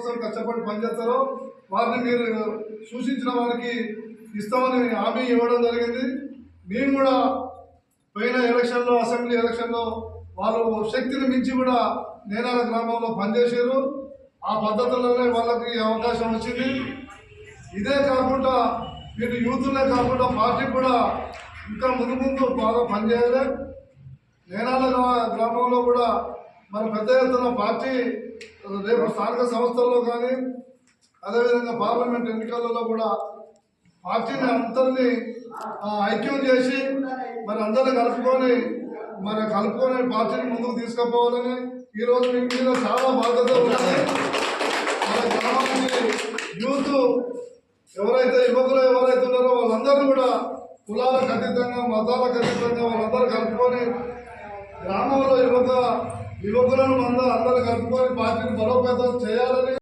కోసం కష్టపడి పనిచేస్తారో వారిని మీరు సూచించిన వారికి ఇస్తామని హామీ ఇవ్వడం జరిగింది. మేము కూడా పోయిన ఎలక్షన్లో, అసెంబ్లీ ఎలక్షన్లో వాళ్ళు శక్తిని మించి కూడా నేనాల గ్రామంలో పనిచేసారు. ఆ పద్ధతుల్లోనే వాళ్ళకి అవకాశం వచ్చింది. ఇదే కాకుండా మీరు యూత్లే కాకుండా పార్టీ కూడా ఇంకా ముందు బాగా పనిచేయాలి. నేనాల గ్రామంలో కూడా మన పెద్ద ఎత్తున పార్టీ రేపు స్థానిక సంస్థల్లో కానీ అదేవిధంగా పార్లమెంట్ ఎన్నికలలో కూడా పార్టీని అందరినీ ఐక్యం చేసి మరి అందరినీ కలుపుకొని పార్టీని ముందుకు తీసుకుపోవాలని ఈరోజు మీ మీద చాలా బాధ్యత ఉంది. మన గ్రామానికి యూత్ ఎవరైతే యువకులు ఎవరైతే ఉన్నారో వాళ్ళందరూ కూడా కులాలకు అతీతంగా, మతాలకు అతీతంగా వాళ్ళందరూ కలుపుకొని గ్రామంలో యువకులను అందరూ కలుపుకొని పార్టీని బలోపేతం చేయాలని